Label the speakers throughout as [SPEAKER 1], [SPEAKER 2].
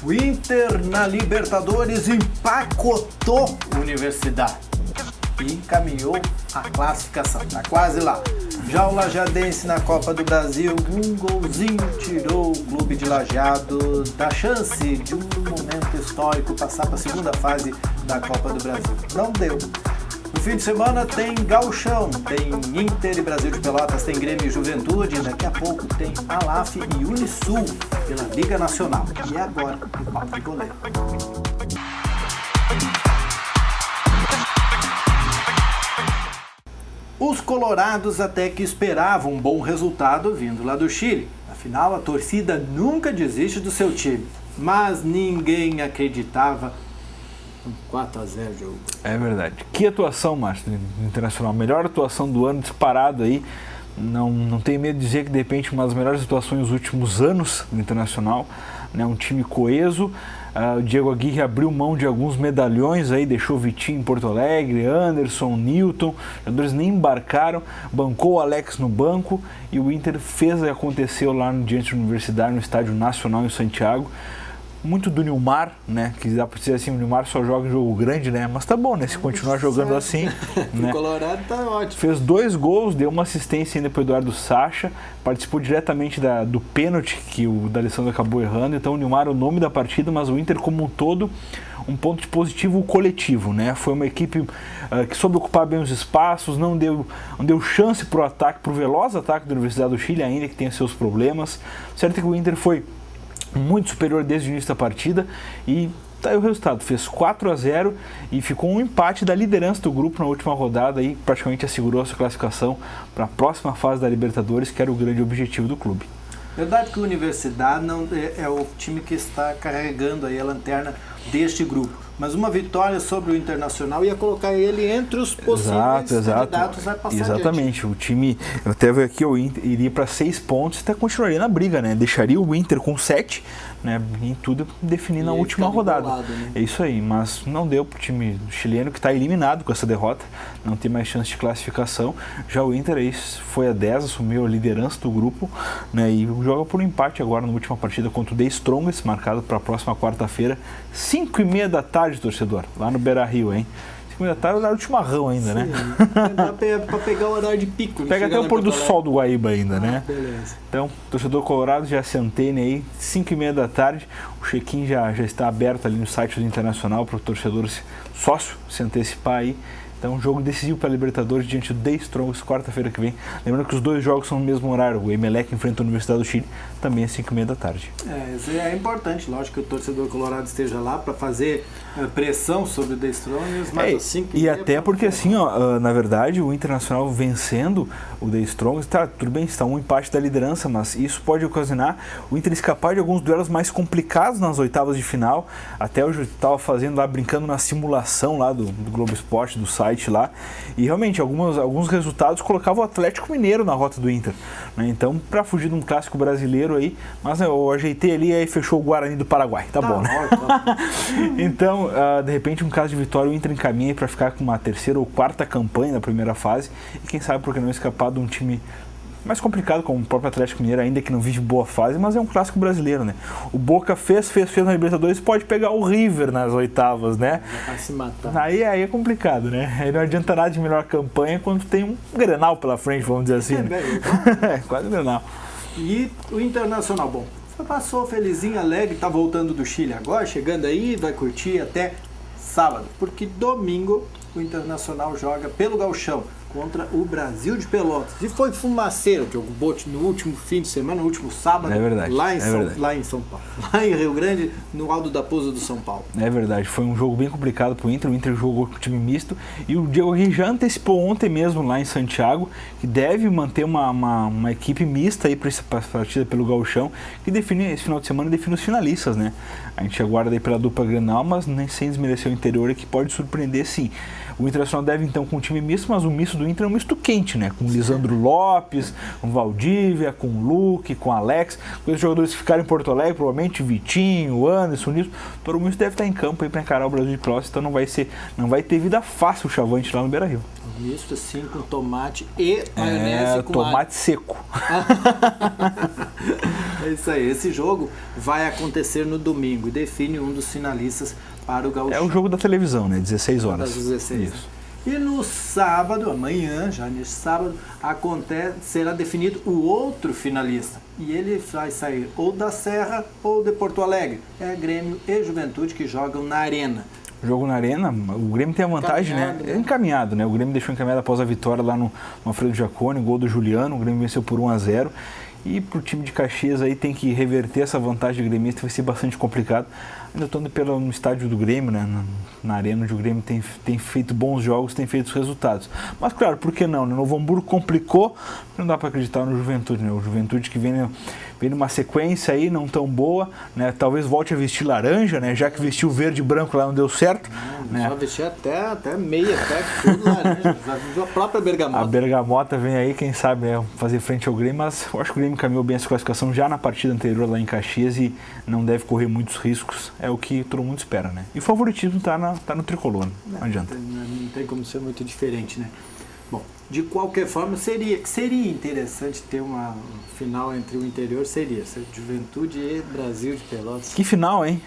[SPEAKER 1] O Inter na Libertadores empacotou a Universidade e encaminhou a classificação. Está quase lá. Já o Lajadense na Copa do Brasil, um golzinho tirou o clube de Lajeado da chance de um momento histórico passar para a segunda fase da Copa do Brasil. Não deu. No fim de semana tem Gauchão, tem Inter e Brasil de Pelotas, tem Grêmio e Juventude, daqui a pouco tem Alaf e Unisul pela Liga Nacional. E agora, o Papo de Goleiro. Os colorados até que esperavam um bom resultado vindo lá do Chile. Afinal, a torcida nunca desiste do seu time, mas ninguém acreditava. 4-0 jogo.
[SPEAKER 2] É verdade. Que atuação, Márcio, do Internacional. Melhor atuação do ano, disparado aí. Não tenho medo de dizer que, de repente, uma das melhores atuações dos últimos anos do Internacional. Né? Um time coeso. O Diego Aguirre abriu mão de alguns medalhões aí, deixou Vitinho em Porto Alegre, Anderson, Newton, os jogadores nem embarcaram, bancou o Alex no banco e o Inter fez e aconteceu lá no Diante da Universidade, no Estádio Nacional em Santiago. Muito do Nilmar, né? Que dá pra dizer assim, o Nilmar só joga em jogo grande, né? Mas tá bom, né? Se continuar jogando assim, né?
[SPEAKER 1] O Colorado tá ótimo.
[SPEAKER 2] Fez 2 gols, deu uma assistência ainda pro Eduardo Sacha, participou diretamente do pênalti que o D'Alessandro acabou errando. Então o Nilmar é o nome da partida, mas o Inter como um todo, um ponto de positivo coletivo, né? Foi uma equipe que soube ocupar bem os espaços, não deu chance pro ataque, pro veloz ataque da Universidade do Chile, ainda que tenha seus problemas. Certo que o Inter foi muito superior desde o início da partida e tá aí o resultado, fez 4-0 e ficou um empate da liderança do grupo na última rodada e praticamente assegurou a sua classificação para a próxima fase da Libertadores, que era o grande objetivo do clube.
[SPEAKER 1] Verdade que a Universidade não é o time que está carregando aí a lanterna deste grupo, mas uma vitória sobre o Internacional ia colocar ele entre os possíveis candidatos a passar.
[SPEAKER 2] Exatamente,
[SPEAKER 1] adiante.
[SPEAKER 2] O time, eu até vi aqui, o Inter iria para 6 pontos e até continuaria na briga, né? Deixaria o Inter com 7, né? Em tudo definir na última rodada.
[SPEAKER 1] Né?
[SPEAKER 2] É isso aí, mas não deu para o time chileno, que está eliminado com essa derrota, não tem mais chance de classificação. Já o Inter aí foi a 10, assumiu a liderança do grupo, né? E joga por um empate agora na última partida contra o The Strongest, marcado para a próxima quarta-feira, 5h30 da tarde, torcedor, lá no Beira-Rio, hein? 5h30 da tarde é o horário de chimarrão ainda,
[SPEAKER 1] sim,
[SPEAKER 2] né?
[SPEAKER 1] Dá para pegar o horário de pico.
[SPEAKER 2] Pega até o pôr do sol do Guaíba ainda, né?
[SPEAKER 1] Beleza.
[SPEAKER 2] Então, torcedor colorado, já se antene aí, 5h30 da tarde, o check-in já está aberto ali no site do Internacional para o torcedor sócio se antecipar aí. Então, jogo decisivo para a Libertadores diante do The Strongest, quarta-feira que vem. Lembrando que os 2 jogos são no mesmo horário. O Emelec enfrenta a Universidade do Chile, também às 5h30 da tarde.
[SPEAKER 1] Isso é importante, lógico que o torcedor colorado esteja lá para fazer pressão sobre o The Strongest, mas assim...
[SPEAKER 2] E até porque assim, ó, na verdade, o Internacional vencendo o The Strongest, tá, tudo bem, está um empate da liderança, mas isso pode ocasionar o Inter escapar de alguns duelos mais complicados nas oitavas de final. Até hoje eu estava fazendo lá, brincando na simulação lá do Globo Esporte, do site lá, e realmente alguns resultados colocavam o Atlético Mineiro na rota do Inter, né? Então, para fugir de um clássico brasileiro aí, mas eu ajeitei ali e aí fechou o Guarani do Paraguai, tá bom, né? Então, de repente, um caso de vitória, o Inter encaminha para ficar com uma 3ª ou 4ª campanha na primeira fase, e quem sabe porque não escapar de um time mais complicado, como o próprio Atlético Mineiro, ainda que não vive boa fase, mas é um clássico brasileiro, né? O Boca fez na Libertadores, pode pegar o River nas oitavas, né?
[SPEAKER 1] Vai se matar.
[SPEAKER 2] Aí é complicado, né? Aí não adianta nada de melhor campanha quando tem um Grenal pela frente, vamos dizer assim. Né? Quase um Grenal.
[SPEAKER 1] E o Internacional, bom, passou felizinho, alegre, tá voltando do Chile agora, chegando aí, vai curtir até sábado, porque domingo o Internacional joga pelo Gauchão contra o Brasil de Pelotas. E foi fumaceiro, Diogo Botti, no último fim de semana, no último sábado,
[SPEAKER 2] é verdade,
[SPEAKER 1] lá em São Paulo. Lá em Rio Grande, no Alto da Pousa do São Paulo.
[SPEAKER 2] É verdade, foi um jogo bem complicado pro Inter. O Inter jogou com time misto e o Diego Aguirre já antecipou ontem mesmo lá em Santiago que deve manter uma equipe mista aí para essa partida pelo Gauchão, que define esse final de semana, define os finalistas, né? A gente aguarda aí pela dupla Grenal, mas nem sem desmerecer o interior, que pode surpreender sim. O Internacional deve então com um time misto, mas o misto do Inter é um misto quente, né? Com Lisandro Lopes, com Valdívia, com Luque, com Alex, com esses jogadores que ficaram em Porto Alegre, provavelmente Vitinho, Anderson, Nilson, todo mundo deve estar em campo aí para encarar o Brasil de Pelotas, então não vai ter vida fácil o Chavante lá no Beira-Rio.
[SPEAKER 1] Misto assim, com tomate e maionese com
[SPEAKER 2] tomate seco.
[SPEAKER 1] É isso aí. Esse jogo vai acontecer no domingo e define um dos finalistas para o Gauchão.
[SPEAKER 2] É o jogo da televisão, né? 16 horas.
[SPEAKER 1] Das 16.
[SPEAKER 2] Isso.
[SPEAKER 1] E no sábado, amanhã, já neste sábado, será definido o outro finalista. E ele vai sair ou da Serra ou de Porto Alegre. É Grêmio e Juventude que jogam na Arena.
[SPEAKER 2] Jogo na Arena, o Grêmio tem a vantagem, né? É encaminhado, né? O Grêmio deixou encaminhado após a vitória lá no Alfredo Jaconi, gol do Juliano. O Grêmio venceu por 1-0. E pro time de Caxias aí tem que reverter essa vantagem gremista, vai ser bastante complicado. Ainda estou indo no estádio do Grêmio, né? Na arena onde o Grêmio tem feito bons jogos, tem feito os resultados. Mas claro, por que não? O Novo Hamburgo complicou, não dá para acreditar no Juventude, né? O Juventude que vem numa sequência aí não tão boa, né? Talvez volte a vestir laranja, né? Já que vestiu verde e branco lá não deu certo. Né?
[SPEAKER 1] Já vestiu até meia, até tudo laranja, já viu a própria bergamota.
[SPEAKER 2] A bergamota vem aí, quem sabe, fazer frente ao Grêmio, mas eu acho que o Grêmio caminhou bem essa classificação já na partida anterior lá em Caxias e não deve correr muitos riscos, é o que todo mundo espera, né? E o favoritismo tá no tricolor, não adianta.
[SPEAKER 1] Não tem como ser muito diferente, né? Bom, de qualquer forma, seria interessante ter uma final entre o interior, seria Juventude e Brasil de Pelotas.
[SPEAKER 2] Que final, hein?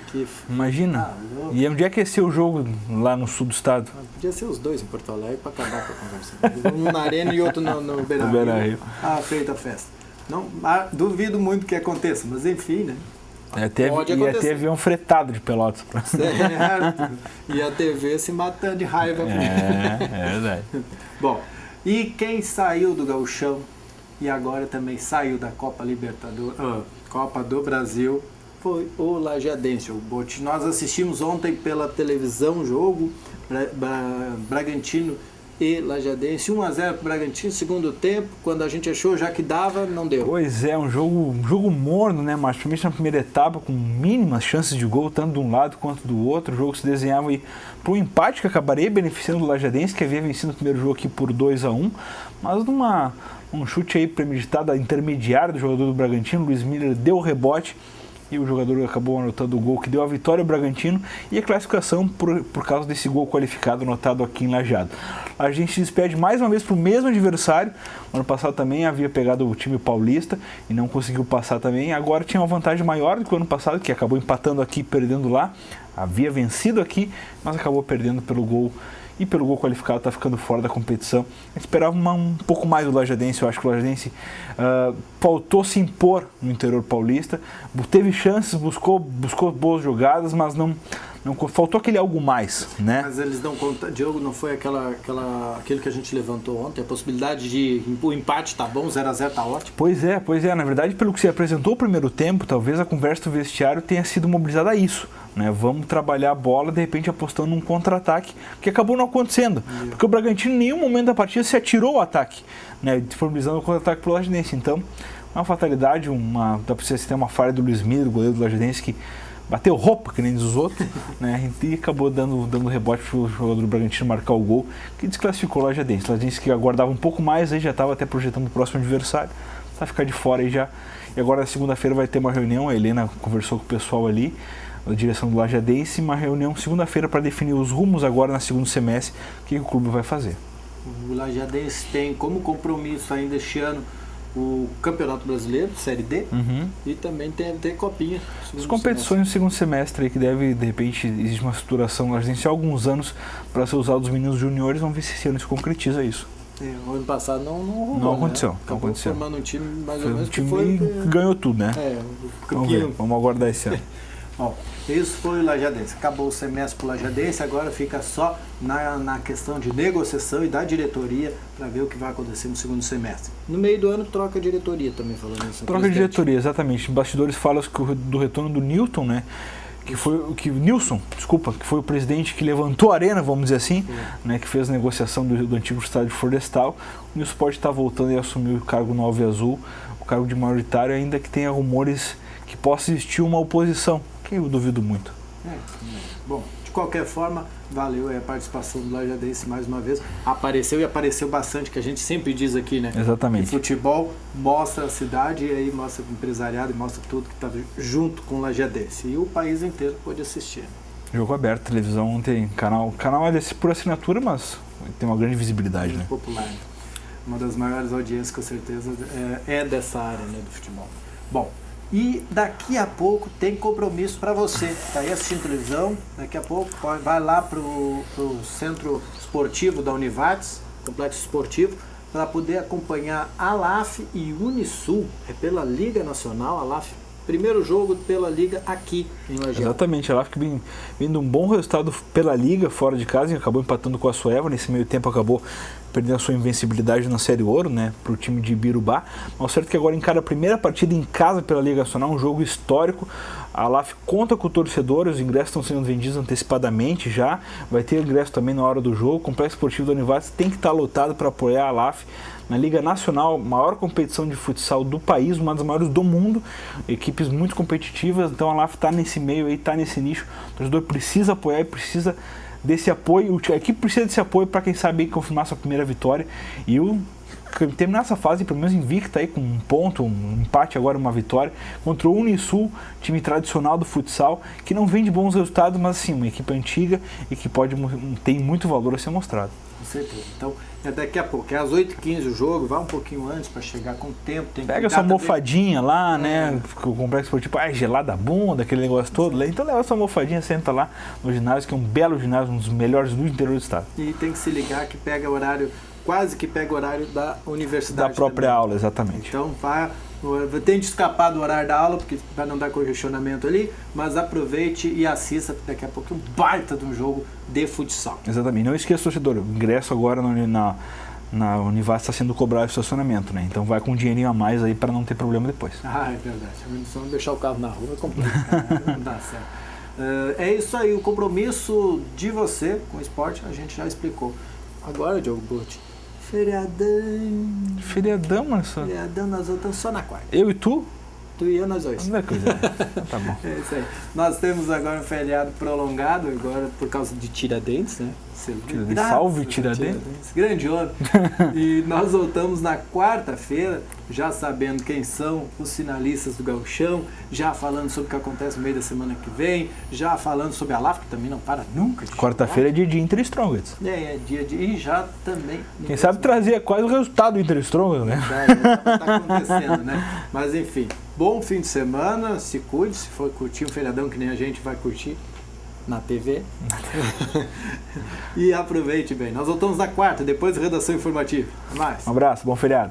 [SPEAKER 2] Imagina. E onde é que ia ser o jogo lá no sul do estado?
[SPEAKER 1] Podia ser os dois em Porto Alegre para acabar com a conversa. Um na Arena e outro no Beira-Rio. Feita a festa. Não, duvido muito que aconteça, mas enfim, né?
[SPEAKER 2] Ia ter avião fretado de Pelotas.
[SPEAKER 1] Certo. E a TV se matando de raiva.
[SPEAKER 2] É verdade.
[SPEAKER 1] Bom, e quem saiu do Gauchão e agora também saiu da Copa Copa do Brasil foi o Lajadense, o Bote. Nós assistimos ontem pela televisão o jogo Bragantino e Lajadense, 1-0 para o Bragantino, segundo tempo, quando a gente achou já que dava, não deu.
[SPEAKER 2] Pois é, um jogo morno, né, mas principalmente na primeira etapa, com mínimas chances de gol, tanto de um lado quanto do outro. O jogo se desenhava para um empate que acabaria beneficiando o Lajadense, que havia vencido o primeiro jogo aqui por 2-1, mas um chute aí premeditado, intermediário do jogador do Bragantino. Luiz Miller deu o rebote e o jogador acabou anotando o gol que deu a vitória ao Bragantino e a classificação por causa desse gol qualificado anotado aqui em Lajeado. A gente se despede mais uma vez para o mesmo adversário. Ano passado também havia pegado o time paulista e não conseguiu passar também. Agora tinha uma vantagem maior do que o ano passado, que acabou empatando aqui e perdendo lá. Havia vencido aqui, mas acabou perdendo pelo gol. E pelo gol qualificado está ficando fora da competição. A gente esperava um pouco mais do Lajadense. Eu acho que o Lajadense faltou se impor no interior paulista. Teve chances, buscou boas jogadas, mas não faltou aquele algo mais, né?
[SPEAKER 1] Mas eles dão conta, Diogo, não foi aquilo que a gente levantou ontem, a possibilidade de o empate tá bom, 0-0 tá ótimo?
[SPEAKER 2] Pois é. Na verdade, pelo que se apresentou o primeiro tempo, talvez a conversa do vestiário tenha sido mobilizada a isso. Né? Vamos trabalhar a bola, de repente apostando num contra-ataque, que acabou não acontecendo. Porque o Bragantino em nenhum momento da partida se atirou ao ataque, né? Disponibilizando o contra-ataque para o Lajadense. Então, uma fatalidade, dá para você ter uma falha do Luiz Miller, goleiro do Lajadense, que bateu roupa, que nem diz os outros, né? E acabou dando rebote para o jogador do Bragantino marcar o gol, que desclassificou o Lajadense. O Lajadense que aguardava um pouco mais, aí já estava até projetando o próximo adversário, vai ficar de fora aí já. E agora na segunda-feira vai ter uma reunião, a Helena conversou com o pessoal ali, a direção do Lajadense, uma reunião segunda-feira para definir os rumos agora no segundo semestre, o que o clube vai fazer.
[SPEAKER 1] O Lajadense tem como compromisso ainda este ano o Campeonato Brasileiro, Série D, e também tem Copinha.
[SPEAKER 2] As competições no segundo semestre aí, que deve, de repente, existe uma estruturação lá há alguns anos para ser usado os meninos juniores, vamos ver se esse ano se concretiza isso.
[SPEAKER 1] O ano passado não rolou,
[SPEAKER 2] não aconteceu.
[SPEAKER 1] Né? Acabou formando um time mais ou menos
[SPEAKER 2] que ganhou tudo, né? Vamos aguardar esse ano.
[SPEAKER 1] Bom, isso foi o Lajadense. Acabou o semestre para o Lajadense, agora fica só na questão de negociação e da diretoria para ver o que vai acontecer no segundo semestre. No meio do ano troca a diretoria também, falando isso.
[SPEAKER 2] Troca de diretoria, exatamente. Bastidores falam do retorno do Nilton, né? Que foi o presidente que levantou a arena, vamos dizer assim, né, que fez a negociação do antigo estádio Florestal. O Nilson pode estar voltando e assumir o cargo no Alvo e Azul, o cargo de maioritário, ainda que tenha rumores que possa existir uma oposição, que eu duvido muito.
[SPEAKER 1] Bom, de qualquer forma, valeu a participação do Lajadense mais uma vez. Apareceu bastante, que a gente sempre diz aqui, né?
[SPEAKER 2] Exatamente.
[SPEAKER 1] Que futebol mostra a cidade e aí mostra o empresariado e mostra tudo que está junto com o Lajadense. E o país inteiro pode assistir.
[SPEAKER 2] Jogo aberto, televisão, ontem, canal é por assinatura, mas tem uma grande visibilidade, né?
[SPEAKER 1] Popular. Uma das maiores audiências, com certeza, é dessa área, né, do futebol. Bom, e daqui a pouco tem compromisso para você. Está aí assistindo televisão, daqui a pouco vai lá para o Centro Esportivo da Univates, Complexo Esportivo, para poder acompanhar a LAF e Unisul, pela Liga Nacional, a LAF. Primeiro jogo pela Liga aqui em Lajeado.
[SPEAKER 2] Exatamente, a LAF que vem de um bom resultado pela Liga, fora de casa, e acabou empatando com a Sueva. Nesse meio tempo acabou perdendo a sua invencibilidade na Série Ouro, né, para o time de Ibirubá. Mas certo que agora encara a primeira partida em casa pela Liga Nacional, um jogo histórico. A LAF conta com o torcedor, os ingressos estão sendo vendidos antecipadamente já. Vai ter ingresso também na hora do jogo. O Complexo Esportivo da Univates tem que estar lotado para apoiar a LAF na Liga Nacional, maior competição de futsal do país, uma das maiores do mundo, equipes muito competitivas, então a LAF está nesse meio aí, está nesse nicho, o torcedor precisa apoiar e precisa desse apoio, a equipe precisa desse apoio para quem sabe aí confirmar sua primeira vitória e terminar essa fase pelo menos invicta aí com um ponto, um empate agora, uma vitória contra o Unisul, time tradicional do futsal, que não vem de bons resultados, mas assim, uma equipe antiga e que tem muito valor a ser mostrado.
[SPEAKER 1] Com certeza. Então, é daqui a pouco, é às 8h15 o jogo, vai um pouquinho antes para chegar com tempo.
[SPEAKER 2] Pega sua almofadinha lá, né? O complexo esportivo, gelada a bunda, aquele negócio todo. Então leva sua almofadinha, senta lá no ginásio, que é um belo ginásio, um dos melhores do interior do estado.
[SPEAKER 1] E tem que se ligar que pega horário, quase que pega o horário da universidade.
[SPEAKER 2] Da própria
[SPEAKER 1] também.
[SPEAKER 2] aula, exatamente.
[SPEAKER 1] Então, tente escapar do horário da aula, porque para não dar congestionamento ali, mas aproveite e assista, porque daqui a pouco é um baita de um jogo de futsal.
[SPEAKER 2] Exatamente. Não esqueça, torcedor, o ingresso agora na Univates está sendo cobrado o estacionamento, né? Então vai com um dinheirinho a mais aí para não ter problema depois.
[SPEAKER 1] Ah, é verdade. Se não deixar o carro na rua é complicado, não dá certo. É isso aí, o compromisso de você com o esporte a gente já explicou. Agora, Diogo Botti, feriadão.
[SPEAKER 2] Feriadão, Marcelo?
[SPEAKER 1] Feriadão, nós voltamos só na quarta.
[SPEAKER 2] Eu e tu?
[SPEAKER 1] Tu e eu, nós dois.
[SPEAKER 2] Não é coisa. Tá bom.
[SPEAKER 1] É isso aí. Nós temos agora um feriado prolongado, agora por causa de Tiradentes, né?
[SPEAKER 2] Salve Tiradentes.
[SPEAKER 1] Grande homem. E nós voltamos na quarta-feira, já sabendo quem são os finalistas do Gauchão, já falando sobre o que acontece no meio da semana que vem, já falando sobre a LAF, que também não para nunca.
[SPEAKER 2] Quarta-feira é dia de Inter Strongest.
[SPEAKER 1] É dia de... E já também...
[SPEAKER 2] Quem sabe trazer quase o resultado do Inter Strongest, né?
[SPEAKER 1] Tá acontecendo, né? Mas enfim, bom fim de semana, se cuide, se for curtir um feriadão que nem a gente vai curtir na TV. E aproveite bem. Nós voltamos na quarta, depois da redação informativa. Até mais.
[SPEAKER 2] Um abraço, bom feriado.